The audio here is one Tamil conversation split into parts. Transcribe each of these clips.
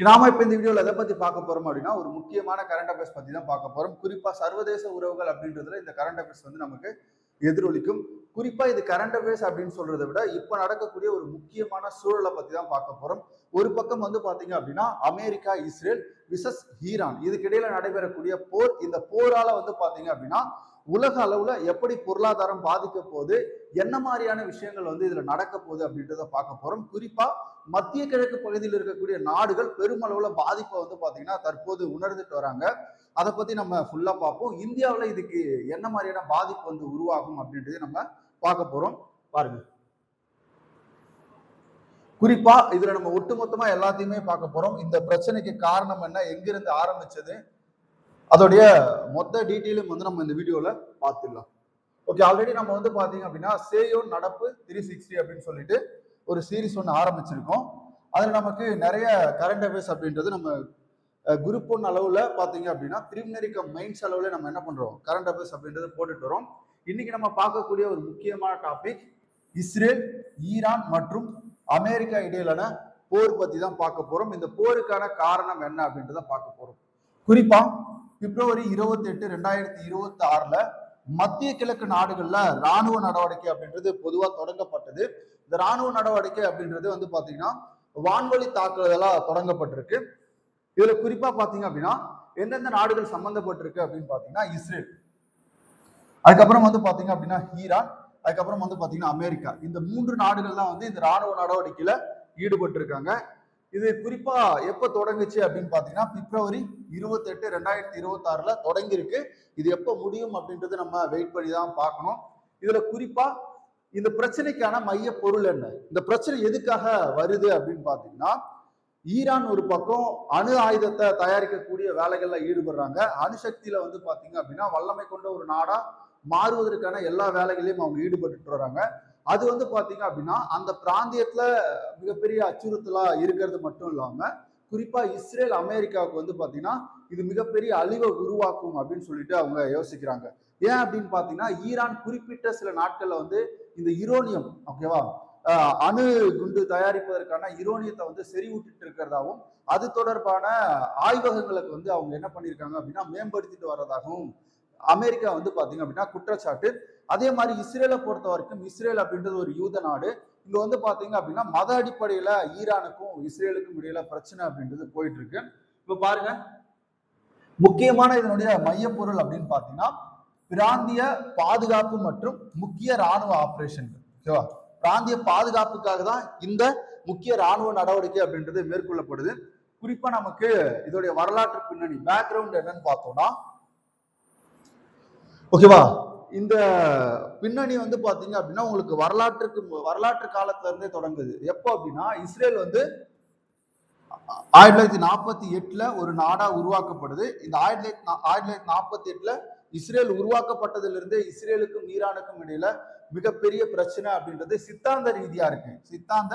நாம இப்ப இந்த வீடியோல எதை பத்தி பார்க்க போறோம் அப்படின்னா ஒரு முக்கியமான கரண்ட் அஃபேர்ஸ் பத்தி தான் பார்க்க போறோம். குறிப்பா சர்வதேச உறவுகள் அப்படின்றதுல இந்த கரண்ட் அஃபேர்ஸ் வந்து நமக்கு எதிரொலிக்கும். குறிப்பா இது கரண்ட் அஃபேர்ஸ் அப்படின்னு சொல்றதை விட இப்ப நடக்கக்கூடிய ஒரு முக்கியமான சூழலை பத்தி தான் பார்க்க போறோம். ஒரு பக்கம் வந்து பாத்தீங்க அப்படின்னா அமெரிக்கா இஸ்ரேல் விசஸ் ஈரான் இதுக்கு இடையில நடைபெறக்கூடிய போர். இந்த போரால வந்து பாத்தீங்க அப்படின்னா உலக அளவுல எப்படி பொருளாதாரம் பாதிக்க போகுது, என்ன மாதிரியான விஷயங்கள் வந்து இதுல நடக்க போகுது அப்படின்றத பார்க்க போறோம். குறிப்பா மத்திய கிழக்கு பகுதியில் இருக்கக்கூடிய நாடுகள் பெருமளவுல பாதிப்பை வந்து பாத்தீங்கன்னா தற்போது உணர்ந்துட்டு வராங்க. அதை பத்தி நம்ம ஃபுல்லா பார்ப்போம். இந்தியாவில் இதுக்கு என்ன மாதிரியான பாதிப்பு வந்து உருவாகும் அப்படின்றத நம்ம பார்க்க போறோம். பாருங்க, குறிப்பா இதுல நம்ம ஒட்டுமொத்தமா எல்லாத்தையுமே பார்க்க போறோம். இந்த பிரச்சனைக்கு காரணம் என்ன, எங்கிருந்து ஆரம்பிச்சது, அதோடைய மொத்த டீட்டெயிலும் வந்து நம்ம இந்த வீடியோல பார்த்துடலாம். ஓகே, ஆல்ரெடி நம்ம வந்து பாத்தீங்க அப்படின்னா சேயோன் நடப்பு 360 அப்படின்னு சொல்லிட்டு ஒரு சீரிஸ் ஒன்று ஆரம்பிச்சிருக்கோம். அதுல நமக்கு நிறைய கரண்ட் அஃபேர்ஸ் அப்படின்றது நம்ம குரூப் 1 அளவுல பாத்தீங்க அப்படின்னா பிரிமினரி மெயின்ஸ் அளவுல நம்ம என்ன பண்றோம், கரண்ட் அஃபேர்ஸ் அப்படின்றது போட்டுட்டு வரோம். இன்னைக்கு நம்ம பார்க்கக்கூடிய ஒரு முக்கியமான டாபிக் இஸ்ரேல் ஈரான் மற்றும் அமெரிக்கா இடையிலான போர் பத்தி தான் பார்க்க போறோம். இந்த போருக்கான காரணம் என்ன அப்படின்றத பார்க்க போறோம். குறிப்பா பிப்ரவரி 28, 2026 மத்திய கிழக்கு நாடுகள்ல ராணுவ நடவடிக்கை அப்படின்றது பொதுவா தொடங்கப்பட்டது. இந்த ராணுவ நடவடிக்கை அப்படின்றது வந்து பாத்தீங்கன்னா வான்வழி தாக்குதலா தொடங்கப்பட்டிருக்கு. இதுல குறிப்பா பாத்தீங்க அப்படின்னா எந்தெந்த நாடுகள் சம்பந்தப்பட்டிருக்கு அப்படின்னு பாத்தீங்கன்னா இஸ்ரேல், அதுக்கப்புறம் வந்து பாத்தீங்க அப்படின்னா ஈரான், அதுக்கப்புறம் வந்து பாத்தீங்கன்னா அமெரிக்கா. இந்த 3 நாடுகள் தான் வந்து இந்த ராணுவ நடவடிக்கையில ஈடுபட்டு இருக்காங்க. இது குறிப்பா எப்ப தொடங்குச்சு அப்படின்னு பாத்தீங்கன்னா பிப்ரவரி 28, 2026 தொடங்கி இருக்கு. இது எப்ப முடியும் அப்படின்றது நம்ம வெயிட் பண்ணி தான் பார்க்கணும். இதுல குறிப்பா இந்த பிரச்சனைக்கான மைய பொருள் என்ன, இந்த பிரச்சனை எதுக்காக வருது அப்படின்னு பாத்தீங்கன்னா ஈரான் ஒரு பக்கம் அணு ஆயுதத்தை தயாரிக்கக்கூடிய வேலைகள்ல ஈடுபடுறாங்க. அணுசக்தியில வந்து பாத்தீங்க அப்படின்னா வல்லமை கொண்ட ஒரு நாடா மாறுவதற்கான எல்லா வேலைகளையும் அவங்க ஈடுபட்டு வராங்க. அது வந்து பாத்தீங்க அப்படின்னா அந்த பிராந்தியத்துல மிகப்பெரிய அச்சுறுத்தலா இருக்கிறது மட்டும் இல்லாம குறிப்பா இஸ்ரேல் அமெரிக்காவுக்கு வந்து பாத்தீங்கன்னா இது மிகப்பெரிய அழிவை உருவாக்கும் அப்படின்னு சொல்லிட்டு அவங்க யோசிக்கிறாங்க. ஏன் அப்படின்னு பாத்தீங்கன்னா ஈரான் குறிப்பிட்ட சில நாட்கள்ல வந்து இந்த யுரேனியம், ஓகேவா, அணு குண்டு தயாரிப்பதற்கான யுரேனியத்தை வந்து செறிவூட்டிட்டு இருக்கிறதாவும் அது தொடர்பான ஆய்வகங்களுக்கு வந்து அவங்க என்ன பண்ணியிருக்காங்க அப்படின்னா மேம்படுத்திட்டு வர்றதாகவும் அமெரிக்கா வந்து பாத்தீங்க அப்படின்னா குற்றச்சாட்டு. அதே மாதிரி இஸ்ரேலை பொறுத்த வரைக்கும் இஸ்ரேல் அப்படின்றது ஒரு யூத நாடு. இங்க வந்து பாத்தீங்க அப்படின்னா மத அடிப்படையில ஈரானுக்கும் இஸ்ரேலுக்கும் இடையில பிரச்சனை அப்படின்றது போயிட்டு இருக்கு. இப்ப பாருங்க, முக்கியமான இதனுடைய மையப்பொருள் அப்படின்னு பாத்தீங்கன்னா பிராந்திய பாதுகாப்பு மற்றும் முக்கிய ராணுவ ஆபரேஷன்கள். ஓகேவா, பிராந்திய பாதுகாப்புக்காக தான் இந்த முக்கிய ராணுவ நடவடிக்கை அப்படின்றது மேற்கொள்ளப்படுது. குறிப்பா நமக்கு இதோடைய வரலாற்று பின்னணி பேக்ரவுண்ட் என்னன்னு பார்த்தோம்னா, ஓகேவா, இந்த பின்னணி வந்து பாத்தீங்க அப்படின்னா உங்களுக்கு வரலாற்று காலத்துல இருந்தே தொடங்குது. எப்போ அப்படின்னா இஸ்ரேல் வந்து 1948 ஒரு நாடா உருவாக்கப்படுது. இந்த 1948 இஸ்ரேல் உருவாக்கப்பட்டதிலிருந்தே இஸ்ரேலுக்கும் ஈரானுக்கும் இடையில மிகப்பெரிய பிரச்சனை அப்படின்றது சித்தாந்த ரீதியா இருக்கு. சித்தாந்த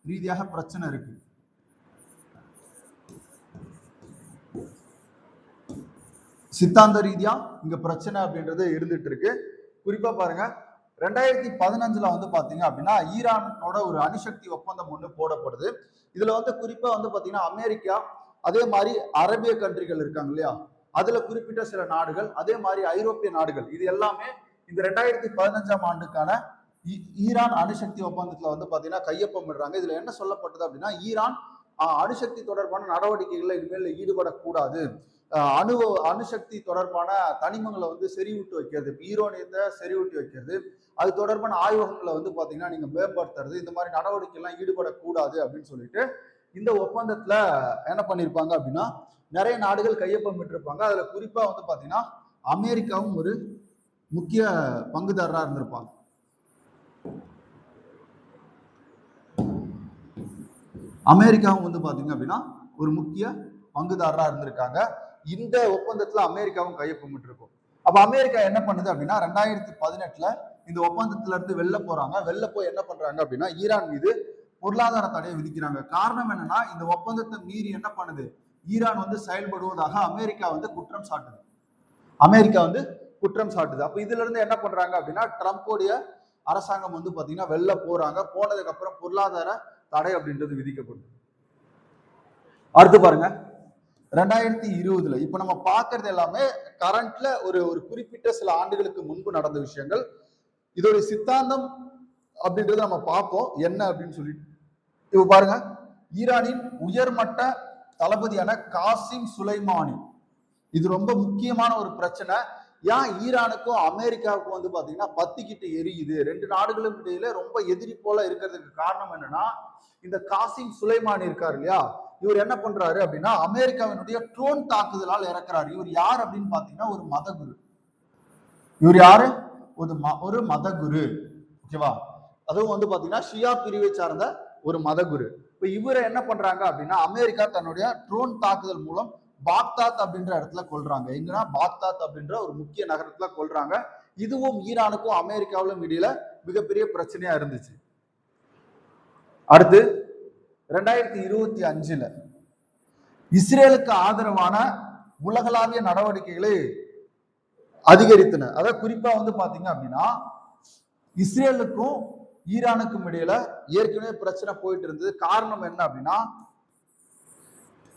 ரீதியாக பிரச்சனை இருக்கு. சித்தாந்த ரீதியா இங்க பிரச்சனை அப்படின்றது இருந்துட்டு இருக்கு. குறிப்பா பாருங்க, 2015 வந்து பாத்தீங்க அப்படின்னா ஈரானோட ஒரு அணுசக்தி ஒப்பந்தம் ஒண்ணு போடப்படுது. இதுல வந்து குறிப்பா வந்து பாத்தீங்கன்னா அமெரிக்கா, அதே மாதிரி அரேபிய கண்ட்ரிகள் இருக்காங்க இல்லையா, அதுல குறிப்பிட்ட சில நாடுகள், அதே மாதிரி ஐரோப்பிய நாடுகள், இது எல்லாமே இந்த 2015 ஆண்டுக்கான ஈரான் அணுசக்தி ஒப்பந்தத்துல வந்து பாத்தீங்கன்னா கையொப்பமிடுறாங்க. இதுல என்ன சொல்லப்பட்டது அப்படின்னா ஈரான் அணுசக்தி தொடர்பான நடவடிக்கைகள்ல இனிமேல் ஈடுபடக்கூடாது, அணுசக்தி தொடர்பான தனிமங்களை வந்து செறிவூட்டி வைக்கிறது, ஈரோனியத்தை செறிவூட்டி வைக்கிறது, அது தொடர்பான ஆய்வகங்களை வந்து பாத்தீங்கன்னா நீங்க மேம்படுத்துறது, இந்த மாதிரி நடவடிக்கை எல்லாம் ஈடுபடக்கூடாது அப்படின்னு சொல்லிட்டு இந்த ஒப்பந்தத்துல என்ன பண்ணிருப்பாங்க அப்படின்னா நிறைய நாடுகள் கையொப்பமிட்டிருப்பாங்க. அதுல குறிப்பா வந்து பாத்தீங்கன்னா அமெரிக்காவும் ஒரு முக்கிய பங்குதாரரா இருந்திருப்பாங்க. அமெரிக்காவும் வந்து பாத்தீங்க அப்படின்னா ஒரு முக்கிய பங்குதாரரா இருந்திருக்காங்க. இந்த ஒப்பந்தத்துல அமெரிக்காவும் கையொப்பமிட்டிருக்கும். அப்ப அமெரிக்கா என்ன பண்ணுது அப்படின்னா 2018 இந்த ஒப்பந்தத்துல இருந்து வெளில போறாங்க. வெளில போய் என்ன பண்றாங்க அப்படின்னா ஈரான் மீது பொருளாதார தடையை விதிக்கிறாங்க. காரணம் என்னன்னா இந்த ஒப்பந்தத்தை மீறி என்ன பண்ணுது ஈரான் வந்து செயல்படுவதாக அமெரிக்கா வந்து குற்றம் சாட்டுது. அப்ப இதுல இருந்து என்ன பண்றாங்க அப்படின்னா ட்ரம்போடைய அரசாங்கம் வந்து பாத்தீங்கன்னா வெளில போறாங்க. போனதுக்கு அப்புறம் பொருளாதார தடை அப்படின்றது விதிக்கப்படுது. அடுத்து பாருங்க 2020 இப்ப நம்ம பாக்குறது எல்லாமே கரண்ட்ல ஒரு குறிப்பிட்ட சில ஆண்டுகளுக்கு முன்பு நடந்த விஷயங்கள். இதோட சித்தாந்தம் அப்படின்றத நம்ம பார்ப்போம் என்ன அப்படின்னு சொல்லிட்டு. இப்ப பாருங்க, ஈரானின் உயர்மட்ட தளபதியான காசிம் சுலைமானி, இது ரொம்ப முக்கியமான ஒரு பிரச்சனை. ஏன் ஈரானுக்கும் அமெரிக்காவுக்கும் வந்து பாத்தீங்கன்னா பத்திக்கிட்டு எரியுது, ரெண்டு நாடுகளும் இடையில ரொம்ப எதிரி போல இருக்கிறதுக்கு காரணம் என்னன்னா, இந்த காசிம் சுலைமானி இருக்காரு இல்லையா, இவர் என்ன பண்றாரு அப்படின்னா அமெரிக்காவினுடைய ட்ரோன் தாக்குதலால் இறக்குறாரு. இவர் யார் அப்படின்னு பாத்தீங்கன்னா ஒரு மதகுரு. இவர் யாரு? ஒரு மதகுரு, ஓகேவா? அதுவும் வந்து பாத்தீங்கன்னா ஷியா பிரிவை சார்ந்த ஒரு மதகுரு. இப்ப இவரை என்ன பண்றாங்க அப்படின்னா அமெரிக்கா தன்னுடைய ட்ரோன் தாக்குதல் மூலம் பாக்தாத் அப்படின்ற இடத்துல கொல்றாங்க. எங்கன்னா பாக்தாத் அப்படின்ற ஒரு முக்கிய நகரத்துல கொல்றாங்க. இதுவும் ஈரானுக்கும் அமெரிக்காவிலும் இடையில மிகப்பெரிய பிரச்சனையா இருந்துச்சு. அடுத்து 2025 இஸ்ரேலுக்கு ஆதரவான உலகளாவிய நடவடிக்கைகளை அதிகரித்தன. அதாவது குறிப்பா வந்து பாத்தீங்க அப்படின்னா இஸ்ரேலுக்கும் ஈரானுக்கும் இடையில ஏற்கனவே பிரச்சனை போயிட்டு இருந்தது. காரணம் என்ன அப்படின்னா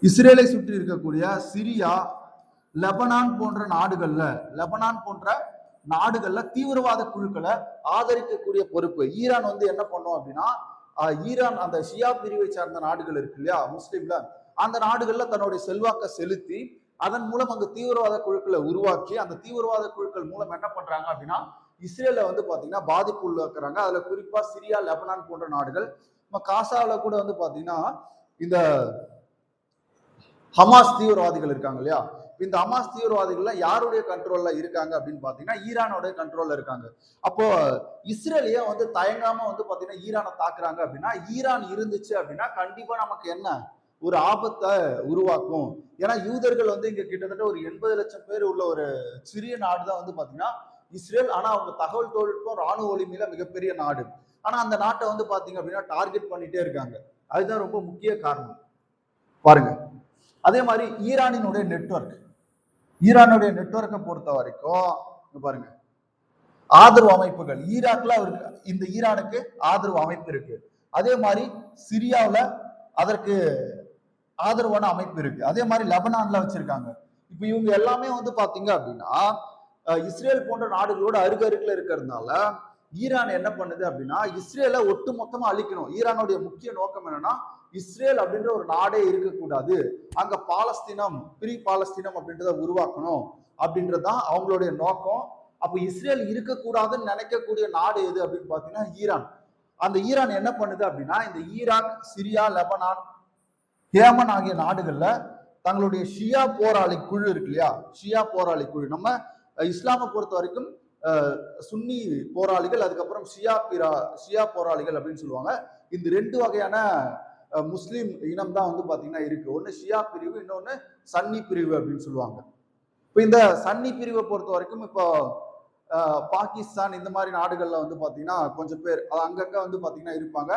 இஸ்ரேலை சுற்றி இருக்கக்கூடிய சிரியா, லெபனான் போன்ற நாடுகள்ல தீவிரவாத குழுக்களை ஆதரிக்கக்கூடிய பொறுப்பு ஈரான் வந்து என்ன பண்ணும் அப்படின்னா, ஈரான் அந்த ஷியா பிரிவை சார்ந்த நாடுகள் இருக்கு இல்லையா முஸ்லிம்ல, அந்த நாடுகள்ல தன்னுடைய செல்வாக்கை செலுத்தி அதன் மூலம் அங்கு தீவிரவாத குழுக்களை உருவாக்கி அந்த தீவிரவாத குழுக்கள் மூலம் என்ன பண்றாங்க அப்படின்னா இஸ்ரேல வந்து பாத்தீங்கன்னா பாதிப்பு உள்ளாக்குறாங்க. அதுல குறிப்பா சிரியா, லெபனான் போன்ற நாடுகள். காசாவில கூட வந்து பாத்தீங்கன்னா இந்த ஹமாஸ் தீவிரவாதிகள் இருக்காங்க இல்லையா, இந்த ஹமாஸ் தீவிரவாதிகள் யாருடைய கண்ட்ரோல்ல இருக்காங்க அப்படின்னு பாத்தீங்கன்னா ஈரானோட கண்ட்ரோல்ல இருக்காங்க. அப்போ இஸ்ரேலியா வந்து தயங்காம வந்து பாத்தீங்கன்னா ஈரானை தாக்குறாங்க அப்படின்னா, ஈரான் இருந்துச்சு அப்படின்னா கண்டிப்பா நமக்கு என்ன ஒரு ஆபத்தை உருவாக்கும். ஏன்னா யூதர்கள் வந்து இங்க கிட்டத்தட்ட ஒரு 80 லட்சம் பேர் உள்ள ஒரு சிறிய நாடு தான் வந்து பாத்தீங்கன்னா இஸ்ரேல். ஆனா அவங்க தகவல் தொழில்நுட்பம், ராணுவ வலிமையில மிகப்பெரிய நாடு. ஆனா அந்த நாட்டை வந்து பாத்தீங்க அப்படின்னா டார்கெட் பண்ணிட்டே இருக்காங்க. அதுதான் ரொம்ப முக்கிய காரணம் பாருங்க. அதே மாதிரி ஈரானுடைய நெட்வொர்க்கை பொறுத்த வரைக்கும் பாருங்க, ஆதரவு அமைப்புகள் ஈராக்ல அவருக்கு இந்த ஈரானுக்கு ஆதரவு அமைப்பு இருக்கு. அதே மாதிரி சிரியாவில் அதற்கு ஆதரவான அமைப்பு இருக்கு. அதே மாதிரி லெபனான்ல வச்சிருக்காங்க. இப்ப இவங்க எல்லாமே வந்து பாத்தீங்க அப்படின்னா இஸ்ரேல் போன்ற நாடுகளோட அருகருக்குல இருக்கிறதுனால ஈரான் என்ன பண்ணுது அப்படின்னா இஸ்ரேலை ஒட்டு மொத்தமா அழிக்கணும். ஈரானுடைய முக்கிய நோக்கம் என்னன்னா இஸ்ரேல் அப்படின்ற ஒரு நாடே இருக்கக்கூடாது, அங்க பாலஸ்தீனம், பாலஸ்தீனம் அப்படின்றத உருவாக்கணும் அப்படின்றதுதான் அவங்களுடைய நோக்கம். அப்ப இஸ்ரேல் இருக்கக்கூடாதுன்னு நினைக்கக்கூடிய நாடு எது அப்படின்னு பாத்தீங்கன்னா ஈரான். அந்த ஈரான் என்ன பண்ணுது அப்படின்னா இந்த ஈராக், சிரியா, லெபனான், ஏமன் ஆகிய நாடுகள்ல தங்களுடைய ஷியா போராளி குழு இருக்கு இல்லையா, ஷியா போராளி குழு, நம்ம இஸ்லாமை பொறுத்த வரைக்கும் சுன்னி போராளிகள், அதுக்கப்புறம் ஷியா போராளிகள் அப்படின்னு சொல்லுவாங்க. இந்த ரெண்டு வகையான முஸ்லீம் இனம் தான் வந்து பாத்தீங்கன்னா இருக்கு. ஒன்னு ஷியா பிரிவு, இன்னொன்னு சன்னி பிரிவு அப்படின்னு சொல்லுவாங்க. இப்ப இந்த சன்னி பிரிவை பொறுத்த வரைக்கும் இப்போ பாகிஸ்தான் இந்த மாதிரி நாடுகள்ல வந்து பாத்தீங்கன்னா கொஞ்சம் பேர் அங்கங்க வந்து பாத்தீங்கன்னா இருப்பாங்க.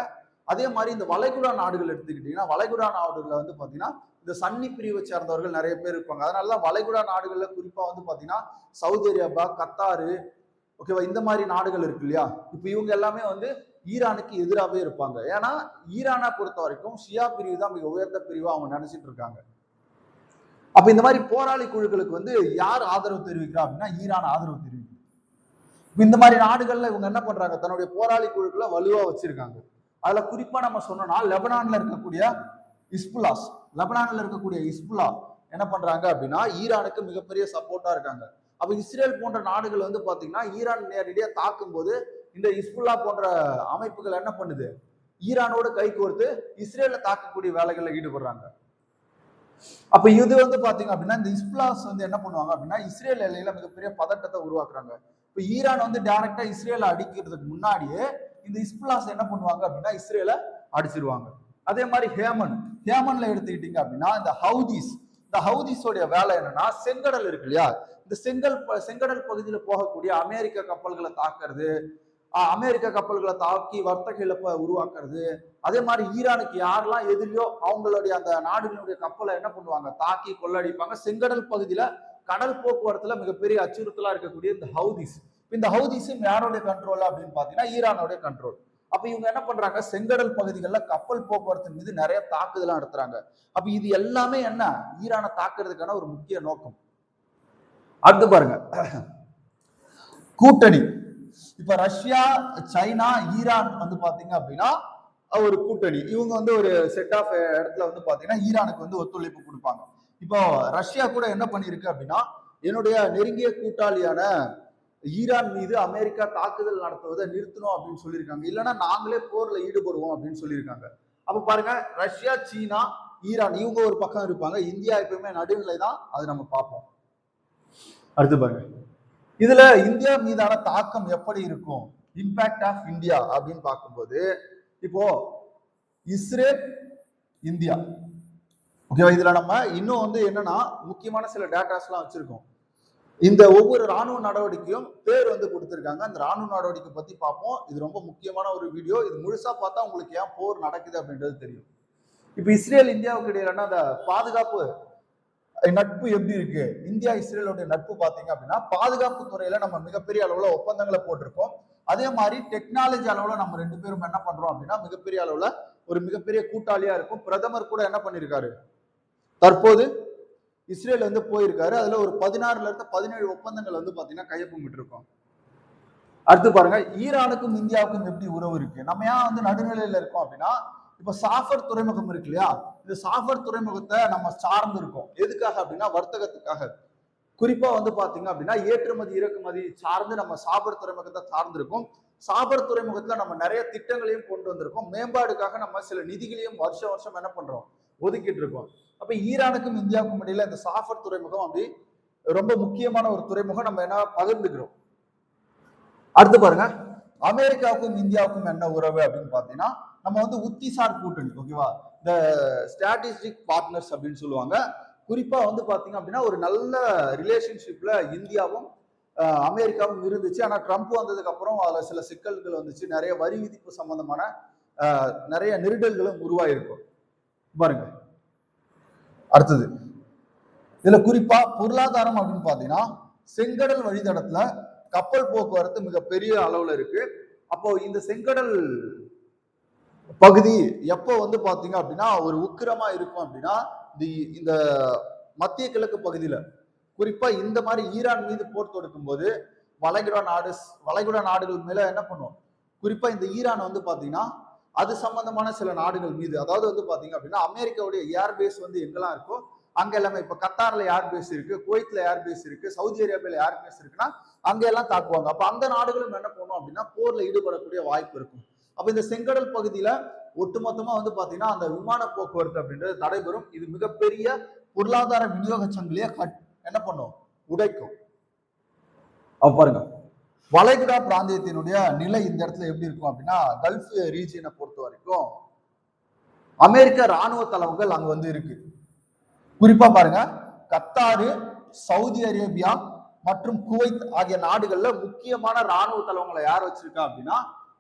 அதே மாதிரி இந்த வளைகுடா நாடுகள் எடுத்துக்கிட்டீங்கன்னா வளைகுடா நாடுகள்ல வந்து பாத்தீங்கன்னா இந்த சன்னி பிரிவை சேர்ந்தவர்கள் நிறைய பேர் இருப்பாங்க. அதனாலதான் வளைகுடா நாடுகள்ல குறிப்பா வந்து பாத்தீங்கன்னா சவுதி அரேபியா, கத்தாரு, ஓகேவா, இந்த மாதிரி நாடுகள் இருக்கு இல்லையா, இப்ப இவங்க எல்லாமே வந்து ஈரானுக்கு எதிராகவே இருப்பாங்க. ஏன்னா ஈரானை பொறுத்த வரைக்கும் ஷியா பிரிவு தான் மிக உயர்ந்த பிரிவா அவங்க நினைச்சிட்டு இருக்காங்க. அப்ப இந்த மாதிரி போராளி குழுக்களுக்கு வந்து யார் ஆதரவு தெரிவிக்கிறா அப்படின்னா ஈரான் ஆதரவு தெரிவிக்கும். இந்த மாதிரி நாடுகள்ல இவங்க என்ன பண்றாங்க, தன்னுடைய போராளி குழுக்களை வலுவா வச்சிருக்காங்க. அதுல குறிப்பா நம்ம சொன்னோம்னா லெபனான்ல இருக்கக்கூடிய இஸ்புல்லா என்ன பண்றாங்க அப்படின்னா ஈரானுக்கு மிகப்பெரிய சப்போர்ட்டா இருக்காங்க. அப்ப இஸ்ரேல் போன்ற நாடுகள் வந்து பாத்தீங்கன்னா ஈரான் நேரடியாக தாக்கும் போது இந்த இஸ்புல்லா போன்ற அமைப்புகள் என்ன பண்ணுது, ஈரானோடு கை கோர்த்து இஸ்ரேலை தாக்கக்கூடிய வேலைகள்ல ஈடுபடுறாங்க. அப்ப இது வந்து பாத்தீங்க அப்படின்னா இந்த இஸ்புல்லாஸ் வந்து என்ன பண்ணுவாங்க அப்படின்னா இஸ்ரேல் எல்லையில மிகப்பெரிய பதட்டத்தை உருவாக்குறாங்க. இப்ப ஈரான் வந்து டைரக்டா இஸ்ரேலை அடிக்கிறதுக்கு முன்னாடியே இந்த இஸ்புல்லாஸ் என்ன பண்ணுவாங்க அப்படின்னா இஸ்ரேலை அடிச்சிருவாங்க. அதே மாதிரி ஹேமன்ல எடுத்துக்கிட்டீங்க அப்படின்னா இந்த ஹவுதிஸோடைய வேலை என்னன்னா செங்கடல் இருக்கு இல்லையா, இந்த செங்கடல் பகுதியில் போகக்கூடிய அமெரிக்க கப்பல்களை தாக்குறது, அமெரிக்க கப்பல்களை தாக்கி வர்த்தக இழப்பை உருவாக்குறது. அதே மாதிரி ஈரானுக்கு யாரெல்லாம் எதிரியோ அவங்களுடைய அந்த நாடுகளுடைய கப்பலை என்ன பண்ணுவாங்க, தாக்கி கொள்ளடிப்பாங்க. செங்கடல் பகுதியில கடல் போக்குவரத்துல மிகப்பெரிய அச்சுறுத்தலா இருக்கக்கூடிய இந்த ஹவுதிஸ் யாருடைய கண்ட்ரோல் அப்படின்னு பாத்தீங்கன்னா ஈரானுடைய கண்ட்ரோல். அப்ப இவங்க என்ன பண்றாங்க, செங்கடல் பகுதிகளில் கப்பல் போக்குவரத்து மீது நிறைய தாக்குதலாம் நடத்துறாங்க. அப்ப இது எல்லாமே என்ன, ஈரானை தாக்குறதுக்கான ஒரு முக்கிய நோக்கம். அடுத்து பாருங்க, கூட்டணி. இப்ப ரஷ்யா, சைனா, ஈரான் வந்து பாத்தீங்க அப்படின்னா ஒரு கூட்டணி. இவங்க வந்து ஒரு செட் ஆஃப் இடத்துல வந்து பாத்தீங்கன்னா ஈரானுக்கு வந்து ஒத்துழைப்பு கொடுப்பாங்க. இப்போ ரஷ்யா கூட என்ன பண்ணிருக்கு அப்படின்னா, என்னுடைய நெருங்கிய கூட்டாளியான ஈரான் மீது அமெரிக்கா தாக்குதல் நடத்துவதை நிறுத்தணும் அப்படின்னு சொல்லியிருக்காங்க. இல்லைன்னா நாங்களே போர்ல ஈடுபடுவோம் அப்படின்னு சொல்லியிருக்காங்க. அப்ப பாருங்க, ரஷ்யா, சீனா, ஈரான் இவங்க ஒரு பக்கம் இருப்பாங்க. இந்தியா எப்பவுமே நடுநிலை தான், அது நம்ம பார்ப்போம். அடுத்து பாருங்க, இதுல இந்தியா மீதான தாக்கம் எப்படி இருக்கும், இம்பாக்ட் ஆஃப் இந்தியா அப்படின்னு பார்க்கும்போது, இப்போ இஸ்ரேல், இந்தியா, ஓகேவா. இதுல நம்ம இன்னும் வந்து என்னன்னா முக்கியமான சில டேட்டாஸ் எல்லாம் வச்சிருக்கோம். இந்த ஒவ்வொரு ராணுவ நடவடிக்கையும் பேர் வந்து கொடுத்திருக்காங்க. அந்த ராணுவ நடவடிக்கை பத்தி பார்ப்போம். இது ரொம்ப முக்கியமான ஒரு வீடியோ. இது முழுசா பார்த்தா உங்களுக்கு ஏன் போர் நடக்குது அப்படின்றது தெரியும். இப்ப இஸ்ரேல் இந்தியாவுக்கு இடையிலான அந்த பாதுகாப்பு நட்பு எப்படி இருக்கு, இந்தியா இஸ்ரேலுடைய நட்பு பாத்தீங்க அப்படின்னா, பாதுகாப்பு துறையில நம்ம மிகப்பெரிய அளவுல ஒப்பந்தங்களை போட்டிருக்கோம். அதே மாதிரி டெக்னாலஜி அளவுல நம்ம ரெண்டு பேரும் என்ன பண்றோம் அப்படின்னா, மிகப்பெரிய அளவுல ஒரு மிகப்பெரிய கூட்டாளியா இருக்கும். பிரதமர் கூட என்ன பண்ணிருக்காரு, தற்போது இஸ்ரேல் வந்து போயிருக்காரு. அதுல ஒரு 16ல இருந்து 17 ஒப்பந்தங்கள் வந்து பாத்தீங்கன்னா கையொப்பமிட்டு இருக்கோம். அடுத்து பாருங்க, ஈரானுக்கும் இந்தியாவுக்கும் எப்படி உறவு இருக்கு, நம்ம ஏன் வந்து நடுநிலையில இருக்கோம் அப்படின்னா, இப்ப சாஃபர் துறைமுகம் இருக்கு இல்லையா, இந்த சாஃபர் துறைமுகத்தை நம்ம சார்ந்து இருக்கோம். எதுக்காக அப்படின்னா, வர்த்தகத்துக்காக. குறிப்பா வந்து பாத்தீங்க அப்படின்னா, ஏற்றுமதி இறக்குமதி சார்ந்து நம்ம சாபர் துறைமுகத்தை சார்ந்து இருக்கோம். சாபர் துறைமுகத்துல நம்ம நிறைய திட்டங்களையும் கொண்டு வந்திருக்கோம். மேம்பாடுக்காக நம்ம சில நிதிகளையும் வருஷம் வருஷம் என்ன பண்றோம், ஒதுக்கிட்டு இருக்கோம். அப்ப ஈரானுக்கும் இந்தியாவுக்கும் இடையில இந்த சாஃபர் துறைமுகம் அப்படி ரொம்ப முக்கியமான ஒரு துறைமுகம், நம்ம என்ன பகிர்ந்துக்கிறோம். அடுத்து பாருங்க, அமெரிக்காவுக்கும் இந்தியாவுக்கும் என்ன உறவு அப்படின்னு பாத்தீங்கன்னா, நம்ம வந்து உத்திசார் கூட்டணி, ஓகேவா. இந்த ஸ்ட்ராட்டஜிக் பார்ட்னர்ஸ் அப்படின்னு சொல்லுவாங்க. குறிப்பா வந்து பாத்தீங்க அப்படின்னா, ஒரு நல்ல ரிலேஷன்ஷிப்ல இந்தியாவும் அமெரிக்காவும் இருந்துச்சு. ஆனா ட்ரம்ப் வந்ததுக்கு அப்புறம் அதுல சில சிக்கல்கள் வந்துச்சு. நிறைய வரி விதிப்பு சம்பந்தமான நிறைய நெருடல்களும் உருவாயிருக்கும். பாருங்க, அடுத்தது இதுல குறிப்பா பொருளாதாரம் அப்படின்னு பாத்தீங்கன்னா, செங்கடல் வழித்தடத்துல கப்பல் போக்குவரத்து மிக பெரிய அளவுல இருக்கு. அப்போ இந்த செங்கடல் பகுதி எப்போ வந்து பாத்தீங்க அப்படின்னா ஒரு உக்கிரமா இருக்கும் அப்படின்னா, இந்த மத்திய கிழக்கு பகுதியில, குறிப்பா இந்த மாதிரி ஈரான் மீது போர் தொடுக்கும் போது வளைகுடா நாடுகள் மேல என்ன பண்ணும், குறிப்பா இந்த ஈரான் வந்து பாத்தீங்கன்னா அது சம்பந்தமான சில நாடுகள் மீது, அதாவது வந்து பாத்தீங்க அப்படின்னா அமெரிக்காவுடைய ஏர்பேஸ் வந்து எங்கெல்லாம் இருக்கோ அங்க எல்லாமே, இப்ப கத்தார்ல ஏர்பேஸ் இருக்கு, குவைத்ல ஏர்பேஸ் இருக்கு, சவுதி அரேபியால ஏர்பேஸ் இருக்குன்னா அங்க எல்லாம் தாக்குவாங்க. அப்ப அந்த நாடுகளும் என்ன பண்ணும் அப்படின்னா போர்ல ஈடுபடக்கூடிய வாய்ப்பு இருக்கும். அப்ப இந்த செங்கடல் பகுதியில ஒட்டுமொத்தமா வந்து பாத்தீங்கன்னா அந்த விமான போக்குவரத்து அப்படின்றது தடைபெறும். இது மிகப்பெரிய பொருளாதார விநியோக சங்கிலியை என்ன பண்ணும், உடைக்கும். அப்ப பாருங்க, வளைகுடா பிராந்தியத்தினுடைய நிலை இந்த இடத்துல எப்படி இருக்கும் அப்படின்னா, கல்ஃப் ரீஜியனை பொறுத்த வரைக்கும் அமெரிக்க ராணுவ தளங்கள் அங்க வந்து இருக்கு. குறிப்பா பாருங்க, கத்தாரு, சவுதி அரேபியா மற்றும் குவைத் ஆகிய நாடுகள்ல முக்கியமான ராணுவ தளங்களை யார் வச்சிருக்கா அப்படின்னா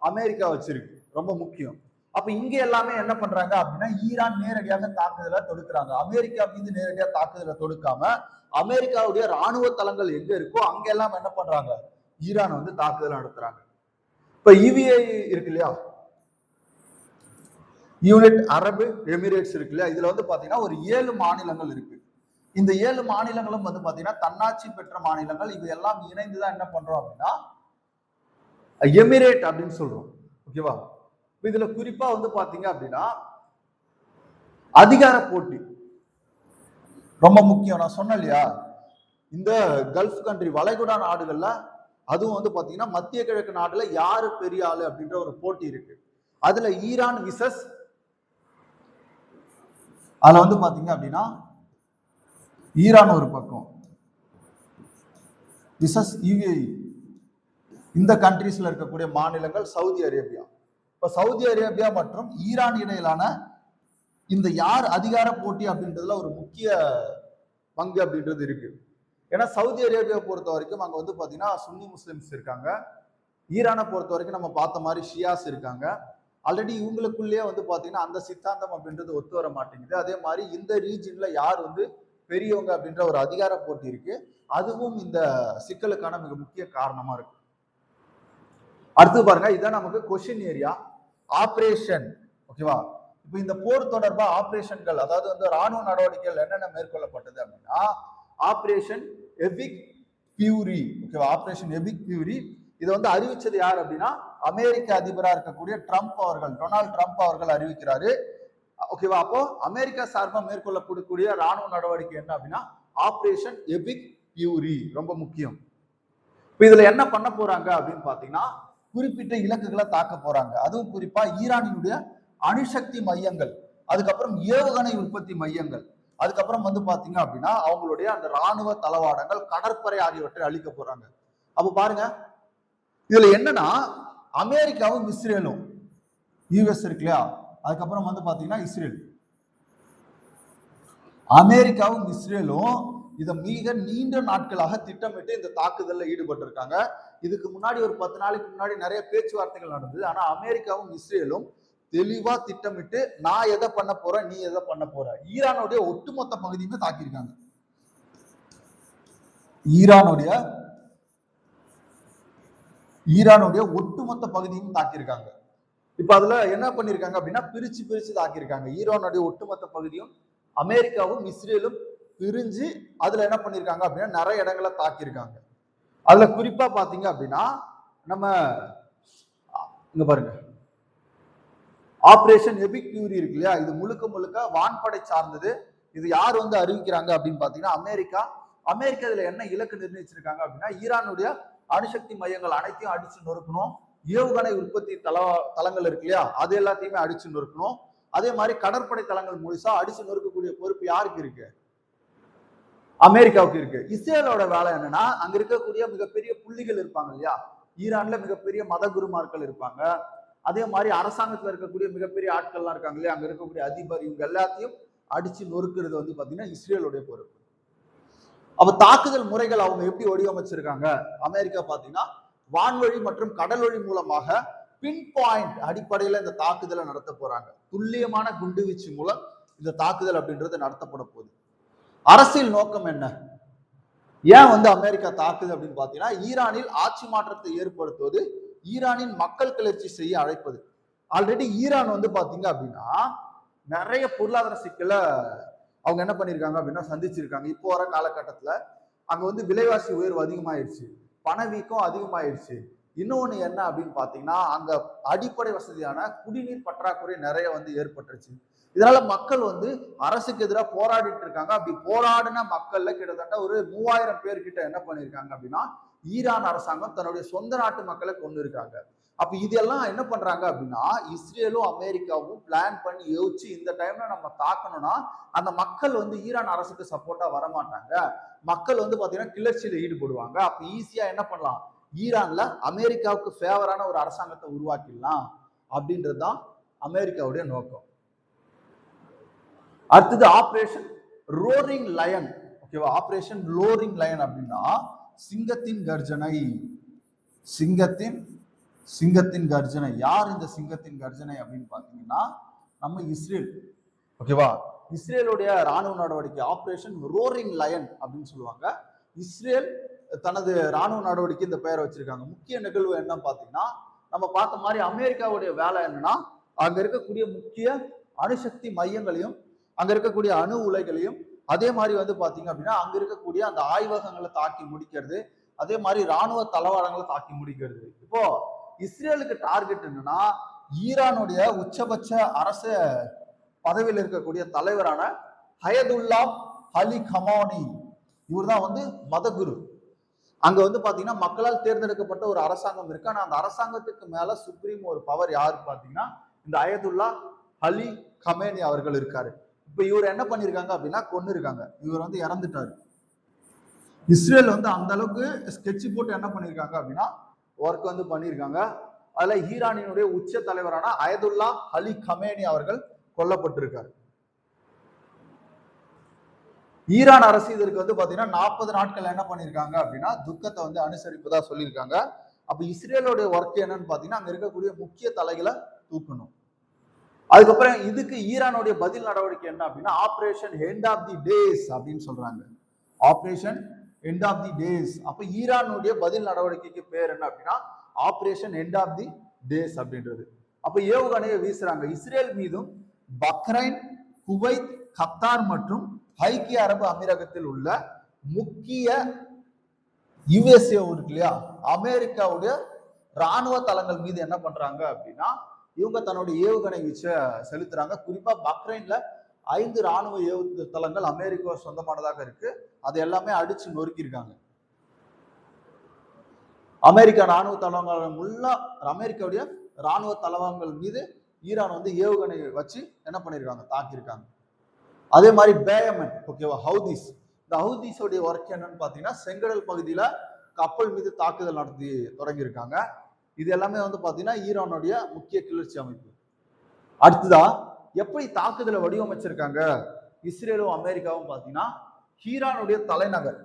அமெரிக்கா வச்சிருக்கு. ரொம்ப முக்கியம். அப்ப இங்க எல்லாமே என்ன பண்றாங்க அப்படின்னா, ஈரான் நேரடியாக தாக்குதலை தொடுக்கிறாங்க. அமெரிக்கா மீது நேரடியாக தாக்குதலை தொடுக்காம அமெரிக்காவுடைய ராணுவ தளங்கள் எங்க இருக்கோ அங்க எல்லாம் என்ன பண்றாங்க, ஈரான் வந்து தாக்குதல் நடத்துறாங்க. இப்ப யுஏஇ இருக்கு இல்லையா, யுனைடெட் அரபு எமிரேட்ஸ் இருக்கு இல்லையா, இதுல வந்து பாத்தீங்கன்னா ஒரு 7 மாநிலங்கள் இருக்கு. இந்த 7 மாநிலங்களும் வந்து பாத்தீங்கன்னா தன்னாட்சி பெற்ற மாநிலங்கள். இது எல்லாம் இணைந்துதான் என்ன பண்றோம் அப்படின்னா எமிரேட் அப்படின்னு சொல்றோம், ஓகேவா. இதுல குறிப்பா வந்து பாத்தீங்க அப்படின்னா அதிகார போட்டி ரொம்ப முக்கியம். நான் சொன்னேன் இல்லையா, இந்த கல்ஃப் கண்ட்ரி வளைகுடா நாடுகள்ல, அதுவும் வந்து பாத்தீங்கன்னா மத்திய கிழக்கு நாடுல யாரு பெரிய ஆளு அப்படின்ற ஒரு போட்டி இருக்கு. அதுல ஈரான் விசஸ், அதுல வந்து பாத்தீங்க அப்படின்னா ஈரான் ஒரு பக்கம் விசஸ் யுஏஇ, இந்த கண்ட்ரீஸ்ல இருக்கக்கூடிய மாநிலங்கள் சவுதி அரேபியா. இப்ப சவுதி அரேபியா மற்றும் ஈரான் இடையிலான இந்த யார் அதிகார போட்டி அப்படின்றதுல ஒரு முக்கிய பங்கு அப்படின்றது இருக்கு. ஏன்னா சவுதி அரேபியா பொறுத்த வரைக்கும் அங்க வந்து பாத்தீங்கன்னா சுன்னி முஸ்லிம்ஸ் இருக்காங்க. ஈரானை பொறுத்த வரைக்கும் நம்ம பார்த்த மாதிரி ஷியாஸ் இருக்காங்க. ஆல்ரெடி இவங்களுக்குள்ளேயே வந்து பாத்தீங்கன்னா அந்த சித்தாந்தம் அப்படின்றது ஒத்து வர மாட்டேங்குது. அதே மாதிரி இந்த ரீஜன்ல யார் வந்து பெரியவங்க அப்படின்ற ஒரு அதிகார போட்டி இருக்கு. அதுவும் இந்த சிக்கலுக்கான மிக முக்கிய காரணமா இருக்கு. அடுத்து பாருங்க, இதான் நமக்கு கொஸ்டின் ஏரியா. ஆபரேஷன். ஓகேவா? இப்ப இந்த போர் தொடர்பா ஆபரேஷன்கள், அதாவது வந்து ராணுவ நடவடிக்கைகள் என்னென்ன மேற்கொள்ளப்பட்டது அப்படின்னா, ஆபரேஷன் எபிக் பியூரி. ஓகேவா? Operation epic fury. இதை வந்து அறிவிச்சது யார் அப்படின்னா, அமெரிக்க அதிபரா இருக்கக்கூடிய ட்ரம்ப் அவர்கள், டொனால்ட் ட்ரம்ப் அவர்கள் அறிவிக்கிறாரு. ஓகேவா? அப்போ அமெரிக்கா சார்பா மேற்கொள்ளக்கூடிய ராணுவ நடவடிக்கை என்ன அப்படின்னா ஆபரேஷன் எபிக் பியூரி. ரொம்ப முக்கியம். இப்ப இதுல என்ன பண்ண போறாங்க அப்படின்னு பாத்தீங்கன்னா, குறிப்பிட்ட இலக்குகளை தாக்க போறாங்க. அதுவும் குறிப்பா ஈரானினுடைய அணுசக்தி மையங்கள், அதுக்கப்புறம் ஏவுகணை உற்பத்தி மையங்கள், அதுக்கப்புறம் வந்து பாத்தீங்க அப்படின்னா அவங்களுடைய அந்த ராணுவ தளவாடங்கள், கடற்படை ஆகியவற்றை அழிக்க போறாங்க. அப்ப பாருங்க, இதுல என்னன்னா அமெரிக்காவும் இஸ்ரேலும், யூஎஸ் இருக்கு இல்லையா, அதுக்கப்புறம் வந்து பாத்தீங்கன்னா இஸ்ரேல், அமெரிக்காவும் இஸ்ரேலும் இதை மிக நீண்ட நாட்களாக திட்டமிட்டு இந்த தாக்குதலில் ஈடுபட்டிருக்காங்க. இதுக்கு முன்னாடி ஒரு 10 நாளைக்கு முன்னாடி நிறைய பேச்சுவார்த்தைகள் நடந்தது. ஆனா அமெரிக்காவும் இஸ்ரேலும் தெளிவா திட்டமிட்டு நான் எதை பண்ண போறேன், நீ எதை பண்ண போற, ஈரானுடைய ஒட்டுமொத்த பகுதியுமே தாக்கியிருக்காங்க. ஈரானுடைய ஒட்டுமொத்த பகுதியும் தாக்கியிருக்காங்க. இப்ப அதுல என்ன பண்ணிருக்காங்க அப்படின்னா பிரிச்சு பிரிச்சு தாக்கியிருக்காங்க. ஈரானுடைய ஒட்டுமொத்த பகுதியும் அமெரிக்காவும் இஸ்ரேலும் பிரிஞ்சு அதுல என்ன பண்ணிருக்காங்க அப்படின்னா நிறைய இடங்களை தாக்கியிருக்காங்க. அதுல குறிப்பா பாத்தீங்க அப்படின்னா நம்ம இங்க பாருங்க, ஆபரேஷன் எபிக் பியூரி இருக்கு இல்லையா, இது முழுக்க முழுக்க வான்படை சார்ந்தது. இது யார் வந்து அறிவிக்கிறாங்க அப்படின்னு பாத்தீங்கன்னா அமெரிக்கா. இதுல என்ன இலக்கு நிர்ணயிச்சிருக்காங்க அப்படின்னா, ஈரானுடைய அணுசக்தி மையங்கள் அனைத்தையும் அடிச்சு நொறுக்கணும், ஏவுகணை உற்பத்தி தளங்கள் இருக்கு இல்லையா, அது எல்லாத்தையுமே அடிச்சு நொறுக்கணும். அதே மாதிரி கடற்படை தளங்கள் முழுசா அடிச்சு நொறுக்கக்கூடிய பொறுப்பு யாருக்கு இருக்கு? அமெரிக்காவுக்கு இருக்கு. இஸ்ரேலோட வேலை என்னன்னா, அங்க இருக்கக்கூடிய மிகப்பெரிய புள்ளிகள் இருப்பாங்க இல்லையா, ஈரான்ல மிகப்பெரிய மத குருமார்கள் இருப்பாங்க, அதே மாதிரி அரசாங்கத்துல இருக்கக்கூடிய மிகப்பெரிய ஆட்கள்லாம் இருக்காங்க இல்லையா, அங்க இருக்கக்கூடிய அதிபர், இவங்க எல்லாத்தையும் அடிச்சு நொறுக்கிறது வந்து பாத்தீங்கன்னா இஸ்ரேலுடைய பொறுப்பு. அப்ப தாக்குதல் முறைகள் அவங்க எப்படி வடிவமைச்சிருக்காங்க, அமெரிக்கா பாத்தீங்கன்னா வான்வழி மற்றும் கடல் வழி மூலமாக பின் பாயிண்ட் அடிப்படையில இந்த தாக்குதலை நடத்த போறாங்க. துல்லியமான குண்டுவீச்சு மூலம் இந்த தாக்குதல் அப்படின்றது நடத்தப்பட போகுது. அரசியல் நோக்கம் என்ன, ஏன் வந்து அமெரிக்கா தாக்குது அப்படின்னு பாத்தீங்கன்னா, ஈரானில் ஆட்சி மாற்றத்தை ஏற்படுத்துவது, ஈரானின் மக்கள் கிளர்ச்சி செய்ய அழைப்பது. ஆல்ரெடி ஈரான் வந்து பாத்தீங்க அப்படின்னா நிறைய பொருளாதார சிக்கல அவங்க என்ன பண்ணிருக்காங்க அப்படின்னா சந்திச்சிருக்காங்க. இப்போ வர காலகட்டத்துல அங்க வந்து விலைவாசி உயர்வு அதிகமாயிருச்சு, பணவீக்கம் அதிகமாயிருச்சு. இன்னொன்னு என்ன அப்படின்னு பாத்தீங்கன்னா, அங்க அடிப்படை வசதியான குடிநீர் பற்றாக்குறை நிறைய வந்து ஏற்பட்டுருச்சு. இதனால மக்கள் வந்து அரசுக்கு எதிராக போராடிட்டு இருக்காங்க. அப்படி போராடின மக்கள்ல கிட்டத்தட்ட ஒரு 3000 பேர்கிட்ட என்ன பண்ணிருக்காங்க அப்படின்னா ஈரான் அரசாங்கம் தன்னுடைய சொந்த நாட்டு மக்களை கொண்டு இருக்காங்க. அப்ப இதெல்லாம் என்ன பண்றாங்க அப்படின்னா, இஸ்ரேலும் அமெரிக்காவும் பிளான் பண்ணி யோசிச்சு இந்த டைம்ல நம்ம தாக்கணும்னா அந்த மக்கள் வந்து ஈரான் அரசுக்கு சப்போர்ட்டா வரமாட்டாங்க, மக்கள் வந்து பாத்தீங்கன்னா கிளர்ச்சியில ஈடுபடுவாங்க. அப்ப ஈஸியா என்ன பண்ணலாம், ஈரான்ல அமெரிக்காவுக்கு ஃபேவரான ஒரு அரசாங்கத்தை உருவாக்கிடலாம் அப்படின்றதுதான் அமெரிக்காவுடைய நோக்கம். அடுத்தது ஆபரேஷன் ரோரிங் லயன். ஓகேவா? ஆபரேஷன் ரோரிங் லயன் அப்படின்னா சிங்கத்தின் கர்ஜனை. சிங்கத்தின் கர்ஜனை. யார் இந்த சிங்கத்தின் கர்ஜனை அப்படின்னு பாத்தீங்கன்னா நம்ம இஸ்ரேல். ஓகேவா? இஸ்ரேலுடைய ராணுவ நடவடிக்கை ஆபரேஷன் ரோரிங் லயன் அப்படின்னு சொல்லுவாங்க. இஸ்ரேல் தனது ராணுவ நடவடிக்கை இந்த பெயரை வச்சிருக்காங்க. முக்கிய நிகழ்வு என்ன பாத்தீங்கன்னா, நம்ம பார்த்த மாதிரி அமெரிக்காவுடைய வேலை என்னன்னா, அங்க இருக்கக்கூடிய முக்கிய அணுசக்தி மையங்களையும், அங்க இருக்கக்கூடிய அணு உலைகளையும், அதே மாதிரி வந்து பாத்தீங்க அப்படின்னா அங்க இருக்கக்கூடிய அந்த ஆய்வகங்களை தாக்கி முடிக்கிறது, அதே மாதிரி ராணுவ தளவாடங்களை தாக்கி முடிக்கிறது. இப்போ இஸ்ரேலுக்கு டார்கெட் என்னன்னா, ஈரானுடைய உச்சபட்ச அரசு பதவியில் இருக்கக்கூடிய தலைவரான ஹயதுல்லா அலி கமானி, இவர் தான் வந்து மதகுரு. அங்க வந்து பாத்தீங்கன்னா மக்களால் தேர்ந்தெடுக்கப்பட்ட ஒரு அரசாங்கம் இருக்கு. ஆனா அந்த அரசாங்கத்துக்கு மேல சுப்ரீம் ஒரு பவர் யாரு பாத்தீங்கன்னா இந்த அயதுல்லா அலி கமேனி அவர்கள் இருக்காரு. இப்ப இவர் என்ன பண்ணிருக்காங்க அப்படின்னா கொன்னு இருக்காங்க. இவர் வந்து இறந்துட்டாரு. இஸ்ரேல் வந்து அந்த அளவுக்கு ஸ்கெட்ச் போட்டு என்ன பண்ணிருக்காங்க அப்படின்னா ஒர்க் வந்து பண்ணிருக்காங்க. அதுல ஈரானினுடைய உச்ச தலைவரான அயதுல்லா அலி கமேனி அவர்கள் கொல்லப்பட்டிருக்காரு. ஈரான் அரசு இதற்கு வந்து பாத்தீங்கன்னா 40 நாட்கள் என்ன பண்ணிருக்காங்க அப்படின்னா துக்கத்தை வந்து அனுசரிப்பதா சொல்லியிருக்காங்க. அப்ப இஸ்ரேலோடைய ஒர்க் என்னன்னு பாத்தீங்கன்னா அங்க இருக்கக்கூடிய முக்கிய தலைகளை தூக்கணும். அதுக்கப்புறம் இதுக்கு ஈரானுடைய பதில் நடவடிக்கை என்ன அப்படின்னா operation end of the days அப்படின்னு சொல்றாங்க. Operation end of the days. அப்ப ஈரானுடைய பதில் நடவடிக்கைக்கு பேர் என்ன அப்படின்னா operation end of the days அப்படின்றது. அப்ப ஏவுகணையை வீசுறாங்க. இஸ்ரேல் மீதும் பக்ரைன், குவைத், கத்தார் மற்றும் ஐக்கிய அரபு அமீரகத்தில் உள்ள முக்கிய யுஎஸ்ஏ இருக்கு இல்லையா, அமெரிக்காவுடைய ராணுவ தளங்கள் மீது என்ன பண்றாங்க அப்படின்னா இவங்க தன்னுடைய ஏவுகணை வீச்ச செலுத்துறாங்க. குறிப்பா பக்ரைன்ல 5 ராணுவ ஏவு தளங்கள் அமெரிக்கா சொந்தமானதாக இருக்கு. அது எல்லாமே அடிச்சு நொறுக்கியிருக்காங்க. அமெரிக்கா ராணுவ தளங்கள் உள்ள அமெரிக்காவுடைய ராணுவ தளங்கள் மீது ஈரான் வந்து ஏவுகணை வச்சு என்ன பண்ணிருக்காங்க, தாக்கியிருக்காங்க. அதே மாதிரி பேயமன், ஓகேவா, ஹவுதிஸ். இந்த ஹவுதிஸோடைய ஒர்க் என்னன்னு பாத்தீங்கன்னா செங்கடல் பகுதியில கப்பல் மீது தாக்குதல் நடத்தி தொடங்கியிருக்காங்க. இது எல்லாமே வந்து பாத்தீங்கன்னா ஈரானுடைய முக்கிய கிளர்ச்சி அமைப்பு. அடுத்ததா எப்படி தாக்குதலை வடிவமைச்சிருக்காங்க இஸ்ரேலும் அமெரிக்காவும் பாத்தீங்கன்னா, ஈரானுடைய தலைநகர்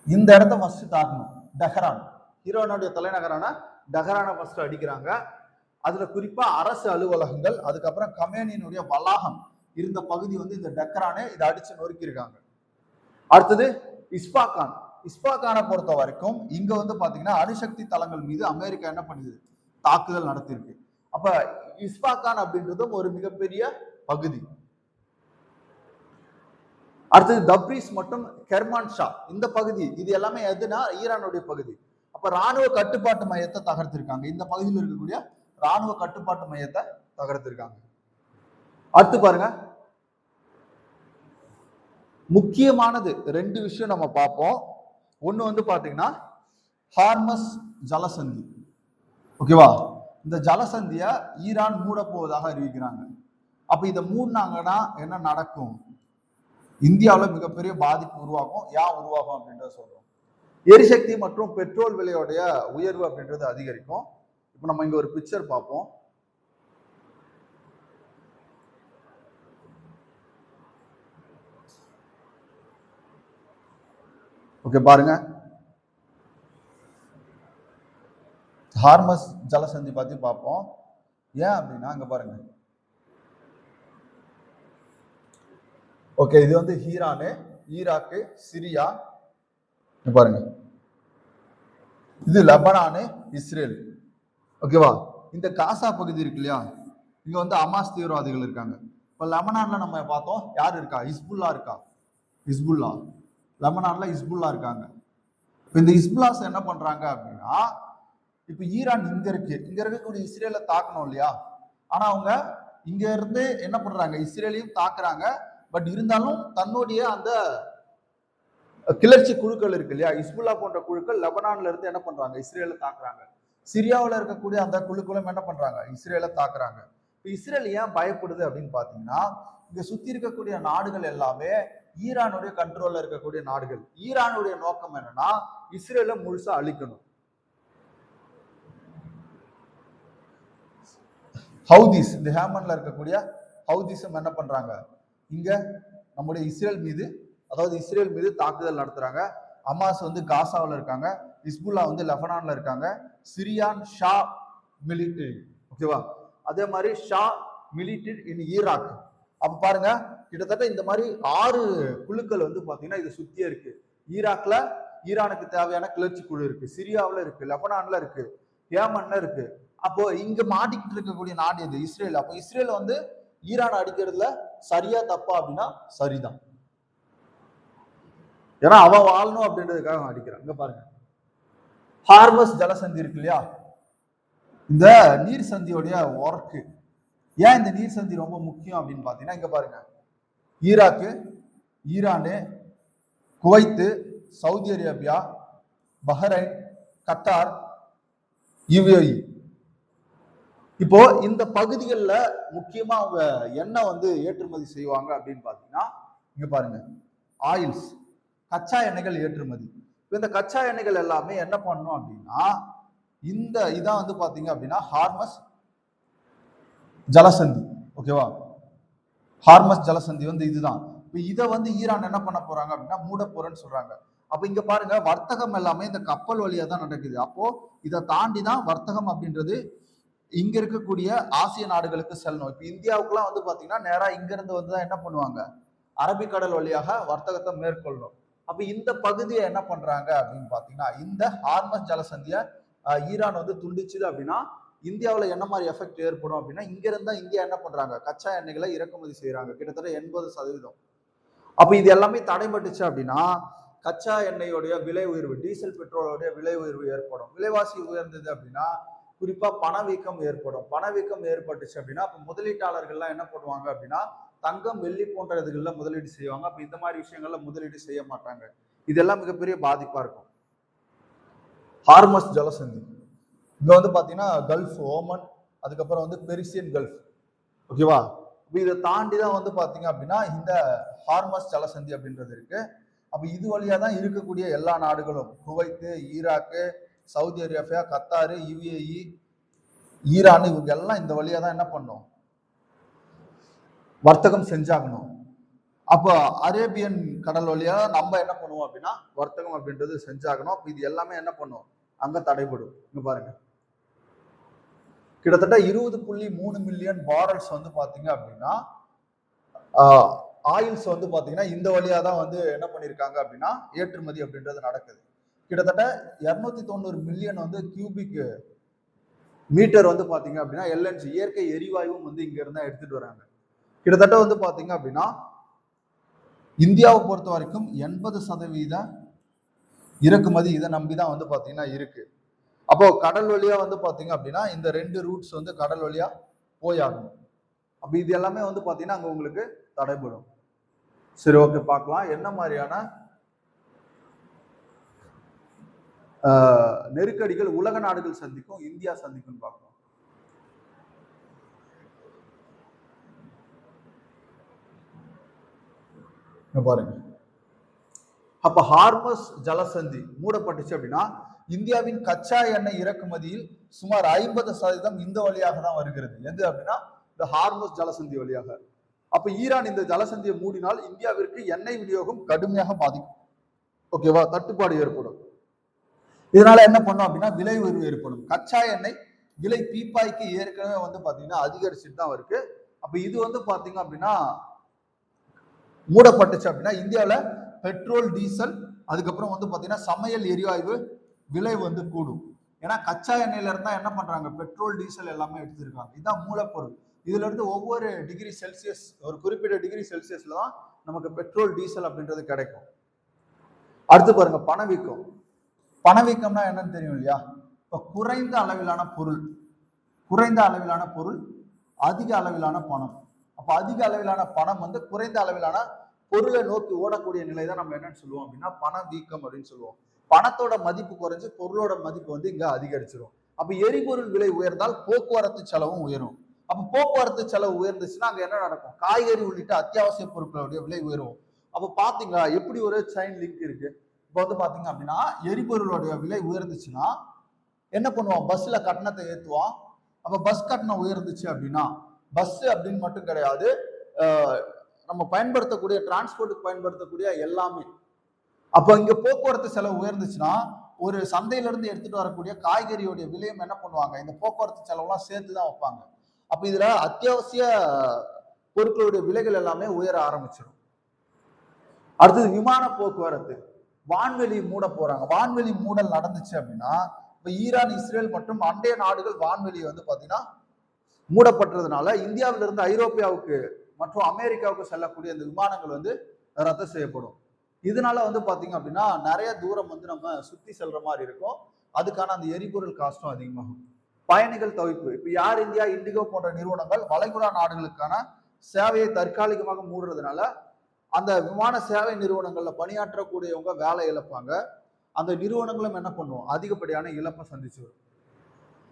இந்த இடத்த ஃபர்ஸ்ட் தாக்கணும், டெஹரான். ஈரானுடைய தலைநகரான டெஹரானை ஃபர்ஸ்ட் அடிக்கிறாங்க. அதுல குறிப்பா அரசு அலுவலகங்கள், அதுக்கப்புறம் கமேனியினுடைய வளாகம் இருந்த பகுதி வந்து இந்த டெஹரானே இதை அடிச்சு நொறுக்கியிருக்காங்க. அடுத்தது இஸ்பாகான். இஸ்பாகானை பொறுத்த வரைக்கும் இங்க வந்து பாத்தீங்கன்னா அணுசக்தி தளங்கள் மீது அமெரிக்கா என்ன பண்ணுது, தாக்குதல் நடத்திருக்கு. அப்ப இஸ்பாகான் அப்படின்றதும் ஒரு மிகப்பெரிய பகுதி. அடுத்தது தப்ரீஸ் மற்றும் கெர்மான்ஷா இந்த பகுதி, இது எல்லாமே எதுனா ஈரானுடைய பகுதி. அப்ப ராணுவ கட்டுப்பாட்டு மையத்தை தகர்த்திருக்காங்க. இந்த பகுதியில் இருக்கக்கூடிய ராணுவ கட்டுப்பாட்டு மையத்தை தகர்த்திருக்காங்க. அடுத்து பாருங்க, முக்கியமானது 2 விஷயம் நம்ம பார்ப்போம். ஒண்ணு வந்து பாத்தீங்கன்னா ஹார்மஸ் ஜலசந்தி, ஓகேவா. இந்த ஜலசந்திய ஈரான் மூட போவதாக அறிவிக்கிறாங்க. அப்ப இதை மூடினாங்கன்னா என்ன நடக்கும், இந்தியாவில் மிகப்பெரிய பாதிப்பு உருவாகும். ஏன் உருவாகும் அப்படின்றத சொல்றோம். எரிசக்தி மற்றும் பெட்ரோல் விலையோடைய உயர்வு அப்படின்றது அதிகரிக்கும். இப்போ நம்ம இங்க ஒரு பிக்சர் பார்ப்போம். ஓகே பாருங்க, ஹார்மஸ் ஜலசந்தி பத்தி பார்ப்போம். ஏன் அப்படின்னா இங்க பாருங்க, ஓகே இது வந்து ஈரானு, ஈராக்கு, சிரியா, பாருங்க இது லெபனானு, இஸ்ரேல், ஓகேவா. இந்த காசா பகுதி இருக்கு இல்லையா, இங்க வந்து அமாஸ் தீவிரவாதிகள் இருக்காங்க. இப்ப லெபனான்ல நம்ம பார்த்தோம் யார் இருக்கா, ஹிஸ்புல்லா இருக்கா, ஹிஸ்புல்லா லெபனான்ல ஹிஸ்புல்லா இருக்காங்க. இப்ப இந்த ஹிஸ்புல்லாஸ் என்ன பண்றாங்க அப்படின்னா, இப்ப ஈரான் இங்க இருக்கக்கூடிய இஸ்ரேலை தாக்கணும் இல்லையா, ஆனா அவங்க இங்க இருந்து என்ன பண்றாங்க, இஸ்ரேலையும் தாக்குறாங்க. பட் இருந்தாலும் தன்னுடைய அந்த கிளர்ச்சி குழுக்கள் இருக்கு இல்லையா, ஹிஸ்புல்லா போன்ற குழுக்கள் லெபனான்ல இருந்து என்ன பண்றாங்க, இஸ்ரேலை தாக்குறாங்க. சிரியாவில் இருக்கக்கூடிய அந்த குழுக்களும் என்ன பண்றாங்க, இஸ்ரேலை தாக்குறாங்க. இப்ப இஸ்ரேல் ஏன் பயப்படுது அப்படின்னு பாத்தீங்கன்னா, இங்க சுத்தி இருக்கக்கூடிய நாடுகள் எல்லாமே ஈரானுடைய கண்ட்ரோல்ல இருக்கக்கூடிய நாடுகள். ஈரானுடைய நோக்கம் என்னன்னா இஸ்ரேலை முழுசா அழிக்கணும். ஹவுதிஸ், இந்த ஹேமன்ல இருக்கக்கூடிய ஹவுதிஸும் என்ன பண்றாங்க, இங்க நம்முடைய இஸ்ரேல் மீது, அதாவது இஸ்ரேல் மீது தாக்குதல் நடத்துறாங்க. அமாஸ் வந்து காசாவில் இருக்காங்க, ஹிஸ்புல்லா வந்து லெபனான்ல இருக்காங்க, சிரியான் ஷா மிலிட்டரி, ஓகேவா. அதே மாதிரி ஷா மிலிட்டரி இன் ஈராக். அப்ப பாருங்க, கிட்டத்தட்ட இந்த மாதிரி 6 குழுக்கள் வந்து பாத்தீங்கன்னா இது சுத்தியே இருக்கு. ஈராக்ல ஈரானுக்கு தேவையான கிளர்ச்சி குழு இருக்கு, சிரியாவில் இருக்கு, லெபனான்ல இருக்கு, ஏமன்ல இருக்கு. அப்போ இங்க மாட்டிக்கிட்டு இருக்கக்கூடிய நாடு எது, இஸ்ரேல். அப்போ இஸ்ரேல் வந்து ஈரான் அடிக்கிறதுல சரியா தப்பா அப்படின்னா சரிதான். ஏன்னா அவன் வாழணும் அப்படின்றதுக்காக அவன் அடிக்கிறான். இங்க பாருங்க, ஹார்மஸ் ஜலசந்தி இருக்கு இல்லையா, இந்த நீர் சந்தியோடைய ஒர்க்கு. ஏன் இந்த நீர் சந்தி ரொம்ப முக்கியம் அப்படின்னு பாத்தீங்கன்னா, இங்க பாருங்க, Iraq, Iran, Kuwait, Saudi Arabia, Bahrain, Qatar, UAE. இப்போ இந்த பகுதிகளில் முக்கியமா அவங்க எண்ணெய் வந்து ஏற்றுமதி செய்வாங்க அப்படின்னு பாத்தீங்கன்னா, இங்க பாருங்க, ஆயில்ஸ், கச்சா எண்ணெய்கள் ஏற்றுமதி. இந்த கச்சா எண்ணெய்கள் எல்லாமே என்ன பண்ணும் அப்படின்னா, இந்த இதான் வந்து பாத்தீங்க அப்படின்னா ஹார்மஸ் ஜலசந்தி, ஓகேவா. ஹார்மஸ் ஜலசந்தி வந்து இதுதான். இப்ப இதை வந்து ஈரான் என்ன பண்ண போறாங்க அப்படின்னா மூட போறேன்னு சொல்றாங்க. அப்ப இங்க பாருங்க, வர்த்தகம் எல்லாமே இந்த கப்பல் வழியா தான் நடக்குது. அப்போ இதை தாண்டி தான் வர்த்தகம் அப்படின்றது இங்க இருக்கக்கூடிய ஆசிய நாடுகளுக்கு செல்லணும். இப்ப இந்தியாவுக்குலாம் வந்து பாத்தீங்கன்னா நேரா இங்க இருந்து வந்து தான் என்ன பண்ணுவாங்க, அரபிக்கடல் வழியாக வர்த்தகத்தை மேற்கொள்ளணும். அப்ப இந்த பகுதியை என்ன பண்றாங்க அப்படின்னு பாத்தீங்கன்னா, இந்த ஹார்மஸ் ஜலசந்திய ஈரான் வந்து துண்டிச்சுது அப்படின்னா இந்தியாவில் என்ன மாதிரி எஃபெக்ட் ஏற்படும் அப்படின்னா, இங்க இருந்தா இந்தியா என்ன பண்றாங்க, கச்சா எண்ணெய்களை இறக்குமதி செய்யறாங்க கிட்டத்தட்ட 80%. அப்ப இது எல்லாமே தடைபட்டுச்சு அப்படின்னா கச்சா எண்ணெயோடைய விலை உயர்வு, டீசல் பெட்ரோலுடைய விலை உயர்வு ஏற்படும். விலைவாசி உயர்ந்தது அப்படின்னா குறிப்பா பணவீக்கம் ஏற்படும். பணவீக்கம் ஏற்பட்டுச்சு அப்படின்னா அப்ப முதலீட்டாளர்கள்லாம் என்ன பண்ணுவாங்க அப்படின்னா தங்கம், வெள்ளி போன்ற இதுகள்ல முதலீடு செய்வாங்க. அப்ப இந்த மாதிரி விஷயங்கள்ல முதலீடு செய்ய மாட்டாங்க. இதெல்லாம் மிகப்பெரிய பாதிப்பா இருக்கும். ஹார்மஸ் ஜலசந்தி, இங்க வந்து பாத்தீங்கன்னா கல்ஃப், ஓமன், அதுக்கப்புறம் வந்து பெர்சியன் கல்ஃப், ஓகேவா. இதை தாண்டி தான் வந்து பாத்தீங்க அப்படின்னா இந்த ஹார்மஸ் ஜலசந்தி அப்படின்றது இருக்கு. அப்ப இது வழியா தான் இருக்கக்கூடிய எல்லா நாடுகளும், Kuwait, Iraq, Saudi Arabia, Qatar, UAE, Iran, இவங்க எல்லாம் இந்த வழியா தான் என்ன பண்ணும், வர்த்தகம் செஞ்சாகணும். அப்போ அரேபியன் கடல் வழியா நம்ம என்ன பண்ணுவோம் அப்படின்னா வர்த்தகம் அப்படின்றது செஞ்சாகணும். அப்ப இது எல்லாமே என்ன பண்ணும், அங்க தடைபடும். இங்க பாருங்க, கிட்டத்தட்ட 20.3 மில்லியன் பார்ரல்ஸ் வந்து பாத்தீங்க அப்படின்னா ஆயில்ஸ் வந்து பாத்தீங்கன்னா இந்த வழியா தான் வந்து என்ன பண்ணிருக்காங்க அப்படின்னா ஏற்றுமதி அப்படின்றது நடக்குது. கிட்டத்தட்ட 290 மில்லியன் வந்து கியூபிக் மீட்டர் வந்து பாத்தீங்க அப்படின்னா எல்என்ஜி, இயற்கை எரிவாயுவும் வந்து இங்க இருந்தா எடுத்துட்டு வராங்க. கிட்டத்தட்ட வந்து பாத்தீங்க அப்படின்னா இந்தியாவை பொறுத்த வரைக்கும் 80% இறக்குமதி இதை நம்பிதான் வந்து பாத்தீங்கன்னா இருக்கு. அப்போ கடல் வழியா வந்து பாத்தீங்க அப்படின்னா இந்த 2 ரூட்ஸ் வந்து கடல் வழியா போயாகணும். அப்ப இது எல்லாமே வந்து பாத்தீங்கன்னா அங்க உங்களுக்கு தடைபடும். சரி, ஓகே, பார்க்கலாம் என்ன மாதிரியான நெருக்கடிகள் உலக நாடுகள் சந்திக்கும், இந்தியா சந்திக்கும் பார்க்கலாம். பாருங்க, அப்ப ஹார்மஸ் ஜலசந்தி மூடப்பட்டுச்சு அப்படின்னா இந்தியாவின் கச்சா எண்ணெய் இறக்குமதியில் சுமார் 50% இந்த வழியாக தான் வருகிறது. எது அப்படின்னா இந்த ஹார்மஸ் ஜலசந்தி வழியாக. அப்ப ஈரான் இந்த ஜலசந்தியை மூடினால் இந்தியாவிற்கு எண்ணெய் விநியோகம் கடுமையாக பாதிக்கும். ஓகேவா, தட்டுப்பாடு ஏற்படும். இதனால என்ன பண்ணும் அப்படின்னா விலை உயர்வு ஏற்படும். கச்சா எண்ணெய் விலை பீப்பாய்க்கு ஏற்கனவே வந்து பாத்தீங்கன்னா அதிகரிச்சுட்டு தான் இருக்கு. அப்ப இது வந்து பாத்தீங்க அப்படின்னா மூடப்பட்டுச்சு அப்படின்னா இந்தியாவில் பெட்ரோல், டீசல், அதுக்கப்புறம் வந்து பாத்தீங்கன்னா சமையல் எரிவாயு விலை வந்து கூடும். ஏன்னா கச்சா எண்ணெயில இருந்தா என்ன பண்றாங்க, பெட்ரோல், டீசல் எல்லாமே எடுத்திருக்காங்க. இதுதான் மூலப்பொருள். இதுல இருந்து ஒவ்வொரு டிகிரி செல்சியஸ், ஒரு குறிப்பிட்ட டிகிரி செல்சியஸ்ல தான் நமக்கு பெட்ரோல், டீசல் அப்படின்றது கிடைக்கும். அடுத்து பாருங்க, பணவீக்கம். பணவீக்கம்னா என்னன்னு தெரியும் இல்லையா? இப்ப குறைந்த அளவிலான பொருள், அதிக அளவிலான பணம். அப்ப அதிக அளவிலான பணம் வந்து குறைந்த அளவிலான பொருளை நோக்கி ஓடக்கூடிய நிலை தான் நம்ம என்னன்னு சொல்லுவோம் அப்படின்னா பணவீக்கம் அப்படின்னு சொல்லுவோம். பணத்தோட மதிப்பு குறைஞ்சு பொருளோட மதிப்பு வந்து இங்க அதிகரிச்சிடும். அப்ப எரிபொருள் விலை உயர்ந்தால் போக்குவரத்து செலவும் உயரும். அப்ப போக்குவரத்து செலவு உயர்ந்துச்சுன்னா அங்க என்ன நடக்கும், காய்கறி உள்ளிட்ட அத்தியாவசிய பொருட்களுடைய விலை உயரும். அப்ப பாத்தீங்களா எப்படி ஒரு செயின் லிங்க் இருக்கு. இப்ப வந்து பாத்தீங்க அப்படின்னா எரிபொருளுடைய விலை உயர்ந்துச்சுன்னா என்ன பண்ணுவான், பஸ்ல கட்டணத்தை ஏத்துவான். அப்ப பஸ் கட்டணம் உயர்ந்துச்சு அப்படின்னா, பஸ் அப்படின்னு மட்டும் கிடையாது, நம்ம பயன்படுத்தக்கூடிய டிரான்ஸ்போர்ட்டுக்கு பயன்படுத்தக்கூடிய எல்லாமே. அப்ப இங்க போக்குவரத்து செலவு உயர்ந்துச்சுன்னா ஒரு சந்தையில இருந்து எடுத்துட்டு வரக்கூடிய காய்கறியோடைய விலையும் என்ன பண்ணுவாங்க, இந்த போக்குவரத்து செலவுலாம் சேர்த்துதான் வைப்பாங்க. அப்ப இதுல அத்தியாவசிய பொருட்களுடைய விலைகள் எல்லாமே உயர ஆரம்பிச்சிடும். அடுத்தது விமான போக்குவரத்து. வான்வெளி மூட போறாங்க. வான்வெளி மூடல் நடந்துச்சு அப்படின்னா இப்ப ஈரான், இஸ்ரேல் மற்றும் அண்டைய நாடுகள் வான்வெளி வந்து பாத்தீங்கன்னா மூடப்பட்டதுனால இந்தியாவிலிருந்து ஐரோப்பியாவுக்கு மற்றும் அமெரிக்காவுக்கு செல்லக்கூடிய இந்த விமானங்கள் வந்து ரத்து செய்யப்படும். இதனால வந்து பாத்தீங்க அப்படின்னா நிறைய தூரம் வந்து நம்ம சுத்தி செல்ற மாதிரி இருக்கும். அதுக்கான அந்த எரிபொருள் காஸ்டும் அதிகமாகும். பயணிகள் தவிர்ப்பு. இப்ப ஏர் இந்தியா, இண்டிகோ போன்ற நிறுவனங்கள் வளைகுடா நாடுகளுக்கான சேவையை தற்காலிகமாக மூடுறதுனால அந்த விமான சேவை நிறுவனங்கள்ல பணியாற்றக்கூடியவங்க வேலை இழப்பாங்க. அந்த நிறுவனங்களும் என்ன பண்ணுவோம், அதிகப்படியான இழப்பை சந்திச்சு வரும்.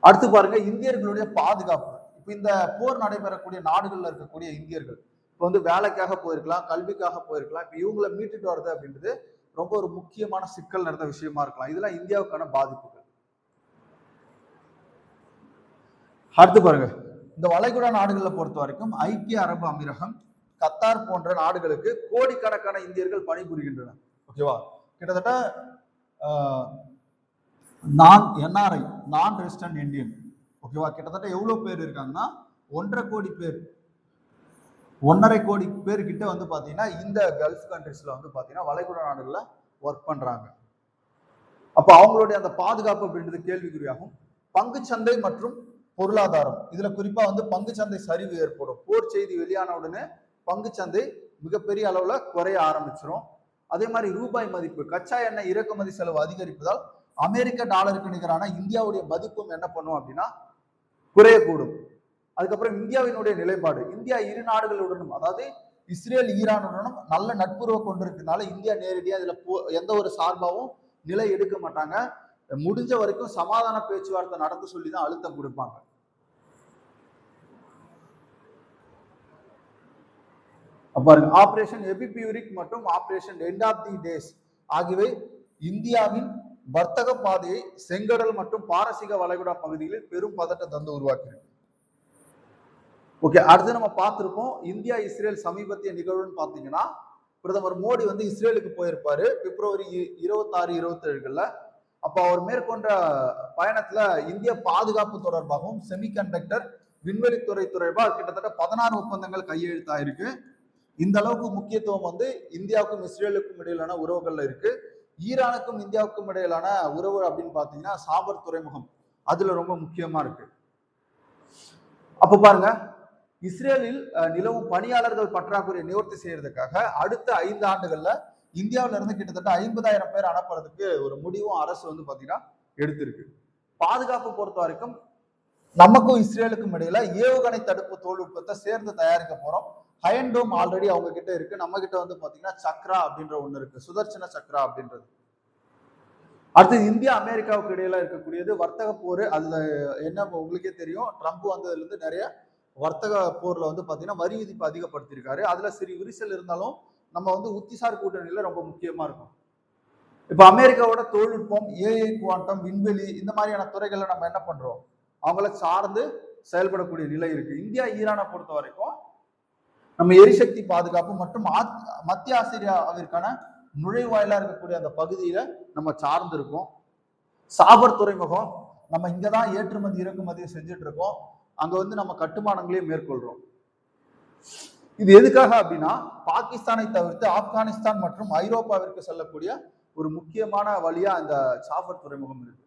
அடுத்து பாருங்க, இந்தியர்களுடைய பாதுகாப்பு. இப்ப இந்த போர் நடைபெறக்கூடிய நாடுகள்ல இருக்கக்கூடிய இந்தியர்கள் இப்ப வந்து வேலைக்காக போயிருக்கலாம், கல்விக்காக போயிருக்கலாம். இப்ப இவங்களை மீட்டுட்டு வர்றது அப்படின்றது ரொம்ப ஒரு முக்கியமான சிக்கல் நடந்த விஷயமா இருக்கலாம். இதெல்லாம் இந்தியாவுக்கான பாதிப்புகள். அடுத்து பாருங்க, இந்த வளைகுடா நாடுகளை பொறுத்த வரைக்கும் ஐக்கிய அரபு அமீரகம், கத்தார் போன்ற நாடுகளுக்கு கோடிக்கணக்கான இந்தியர்கள் பணிபுரிகின்றனர். ஓகேவா, கிட்டத்தட்ட NRI, நான் ரெசிடென்ட் இந்தியன். ஓகேவா, கிட்டத்தட்ட எவ்வளவு பேர் இருக்காங்கன்னா 1.5 கோடி பேர், 1.5 கோடி பேர் கிட்ட வந்து பாத்தீங்கன்னா இந்த கல்ஃப் கண்ட்ரிஸ்ல வந்து பாத்தீங்கன்னா வளைகுடா நாடுகள்ல ஒர்க் பண்றாங்க. அப்ப அவங்களுடைய அந்த பாதுகாப்பு அப்படின்றது கேள்விக்குறியாகும். பங்குச்சந்தை மற்றும் பொருளாதாரம், இதுல குறிப்பா வந்து பங்குச்சந்தை சரிவு ஏற்படும். போர் செய்தி வெளியான உடனே பங்குச்சந்தை மிகப்பெரிய அளவுல குறைய ஆரம்பிச்சிடும். அதே மாதிரி ரூபாய் மதிப்பு, கச்சா எண்ணெய் இறக்குமதி செலவு அதிகரிப்பதால் அமெரிக்க டாலருக்கு நிகரான இந்தியாவுடைய மதிப்பும் என்ன பண்ணும் அப்படின்னா குறையக்கூடும். அதுக்கப்புறம் இந்தியாவினுடைய நிலைப்பாடு, இந்தியா இரு நாடுகளுடனும், அதாவது இஸ்ரேல் ஈரானுடனும் நல்ல நட்புறவு கொண்டிருக்கிறதுனால இந்தியா நேரடியா இதுல எந்த ஒரு சார்பாவும் நிலை எடுக்க மாட்டாங்க. முடிஞ்ச வரைக்கும் சமாதான பேச்சுவார்த்தை நடந்து சொல்லிதான் அழுத்தம் கொடுப்பாங்க. பாருங்க, ஆபரேஷன் எபிபியூரிக் மற்றும் operation end of the days ஆகியவை இந்தியாவின் வர்த்தக பாதையை செங்கடல் மற்றும் பாரசீக வளைகுடா பகுதிகளில் பெரும் பதட்டத்தை உருவாக்கியிருக்கு. ஓகே, அடுத்து நம்ம பார்த்திருப்போம் இந்தியா இஸ்ரேல் சமீபத்திய நிகழ்வுன்னு பாத்தீங்கன்னா, பிரதமர் மோடி வந்து இஸ்ரேலுக்கு போயிருப்பாரு பிப்ரவரி 26, 27. அப்ப அவர் மேற்கொண்ட பயணத்துல இந்திய பாதுகாப்பு தொடர்பாகவும் செமிகண்டக்டர் விண்வெளித்துறை தொடர்பாக கிட்டத்தட்ட 16 ஒப்பந்தங்கள் கையெழுத்தாயிருக்கு. இந்த அளவுக்கு முக்கியத்துவம் வந்து இந்தியாவுக்கும் இஸ்ரேலுக்கும் இடையிலான உறவுகள்ல இருக்கு. ஈரானுக்கும் இந்தியாவுக்கும் இடையிலான உறவு அப்படின்னு பாத்தீங்கன்னா சாபர் துறைமுகம் அதுல ரொம்ப முக்கியமா இருக்கு. அப்ப பாருங்க, இஸ்ரேலில் நிலவும் பணியாளர்கள் பற்றாக்குறையை நிவர்த்தி செய்யறதுக்காக அடுத்த 5 ஆண்டுகள்ல இந்தியாவில இருந்து கிட்டத்தட்ட 50,000 பேர் அனுப்புறதுக்கு ஒரு முடிவும் அரசு வந்து பாத்தீங்கன்னா எடுத்திருக்கு. பாதுகாப்பு பொறுத்த வரைக்கும் நமக்கும் இஸ்ரேலுக்கும் இடையில ஏவுகணை தடுப்பு தொழில்நுட்பத்தை சேர்ந்து தயாரிக்க போறோம். ஹயன்டோம் ஆல்ரெடி அவங்க கிட்ட இருக்கு. நம்ம கிட்ட வந்து பாத்தீங்கன்னா சக்ரா அப்படின்ற ஒண்ணு இருக்கு, சுதர்சன சக்ரா அப்படின்றது. அடுத்து இந்தியா அமெரிக்காவுக்கு இடையில இருக்கக்கூடியது வர்த்தக போர். அதுல என்ன உங்களுக்கே தெரியும், ட்ரம்ப் வந்ததுல இருந்து நிறைய வர்த்தக போர்ல வந்து பாத்தீங்கன்னா வரி விதிப்பு அதிகப்படுத்தியிருக்காரு. அதுல சரி விரிசல் இருந்தாலும் நம்ம வந்து உத்திசார் கூட்டணியில ரொம்ப முக்கியமா இருக்கும். இப்ப அமெரிக்காவோட தொழில்நுட்பம், ஏஐ, குவாண்டம், விண்வெளி இந்த மாதிரியான துறைகளை நம்ம என்ன பண்றோம், அவங்கள சார்ந்து செயல்படக்கூடிய நிலை இருக்கு. இந்தியா ஈரானை பொறுத்த வரைக்கும் நம்ம எரிசக்தி பாதுகாப்பு மற்றும் மத்திய ஆசியாவிற்கான நுழைவாயிலா இருக்கக்கூடிய அந்த பகுதியில நம்ம சார்ந்து இருக்கோம். சாபர் துறைமுகம் நம்ம இங்கதான் ஏற்றுமதி இறக்குமதி செஞ்சுட்டு இருக்கோம். அங்க வந்து நம்ம கட்டுமானங்களையும் மேற்கொள்றோம். இது எதுக்காக அப்படின்னா, பாகிஸ்தானை தவிர்த்து ஆப்கானிஸ்தான் மற்றும் ஐரோப்பாவிற்கு செல்லக்கூடிய ஒரு முக்கியமான வழியா இந்த சாபர் துறைமுகம் இருக்கு.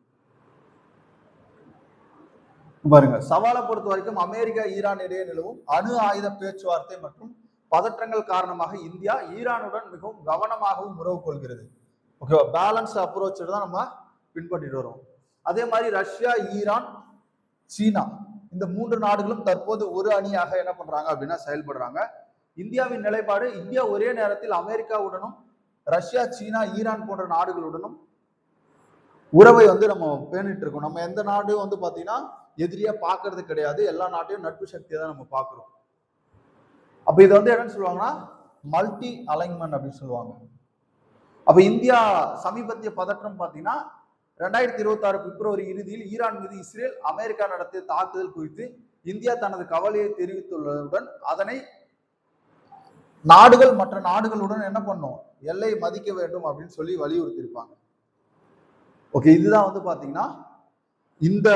பாருங்க, சவாலை பொறுத்த வரைக்கும் அமெரிக்கா ஈரான் இடையே நிலவும் அணு ஆயுத பேச்சுவார்த்தை மற்றும் பதற்றங்கள் காரணமாக இந்தியா ஈரானுடன் மிகவும் கவனமாகவும் உறவு கொள்கிறது. ஓகேவா, பேலன்ஸ் அப்ரோச் தான் நம்ம பின்பற்றிட்டு வரோம். அதே மாதிரி ரஷ்யா, ஈரான், சீனா இந்த 3 நாடுகளும் தற்போது ஒரு அணியாக என்ன பண்றாங்க அப்படின்னா செயல்படுறாங்க. இந்தியாவின் நிலைப்பாடு, இந்தியா ஒரே நேரத்தில் அமெரிக்காவுடனும் ரஷ்யா, சீனா, ஈரான் போன்ற நாடுகளுடனும் உறவை வந்து நம்ம பேணிட்டு இருக்கோம். நம்ம எந்த நாடும் வந்து பாத்தீங்கன்னா எதிரியா பாக்குறது கிடையாது. எல்லா நாட்டையும் நட்பு சக்தியை தான் நம்ம பாக்குறோம். அப்ப இதை வந்து என்னன்னு சொல்லுவாங்கன்னா மல்டி அலைன்மெண்ட் அப்படின்னு சொல்லுவாங்க. அப்ப இந்தியா சமீபத்திய பதற்றம் பாத்தீங்கன்னா 2026 பிப்ரவரி இறுதியில் ஈரான் மீது இஸ்ரேல், அமெரிக்கா நடத்திய தாக்குதல் குறித்து இந்தியா தனது கவலையை தெரிவித்துள்ளதுடன் அதனை நாடுகள் மற்ற நாடுகளுடன் என்ன பண்ணும், எல்லை மதிக்க வேண்டும் அப்படின்னு சொல்லி வலியுறுத்தியிருப்பாங்க. ஓகே, இதுதான் வந்து பாத்தீங்கன்னா இந்த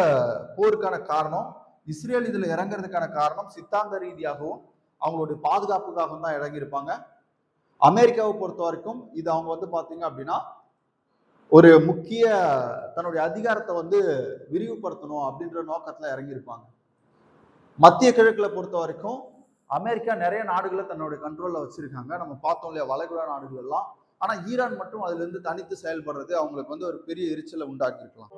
போருக்கான காரணம். இஸ்ரேல் இதுல இறங்குறதுக்கான காரணம் சித்தாந்த ரீதியாகவும் அவங்களுடைய பாதுகாப்புக்காகவும் தான் இறங்கியிருப்பாங்க. அமெரிக்காவை பொறுத்த வரைக்கும் இது அவங்க வந்து பாத்தீங்க அப்படின்னா ஒரு முக்கிய தன்னுடைய அதிகாரத்தை வந்து விரிவுபடுத்தணும் அப்படின்ற நோக்கத்துல இறங்கியிருப்பாங்க. மத்திய கிழக்குல பொறுத்த வரைக்கும் அமெரிக்கா நிறைய நாடுகளை தன்னுடைய கண்ட்ரோல்ல வச்சிருக்காங்க. நம்ம பார்த்தோம் இல்லையா, வளைகுடா நாடுகள் எல்லாம். ஆனா ஈரான் மட்டும் அதுல இருந்து தனித்து செயல்படுறது அவங்களுக்கு வந்து ஒரு பெரிய எரிச்சலை உண்டாக்கி இருக்கலாம்.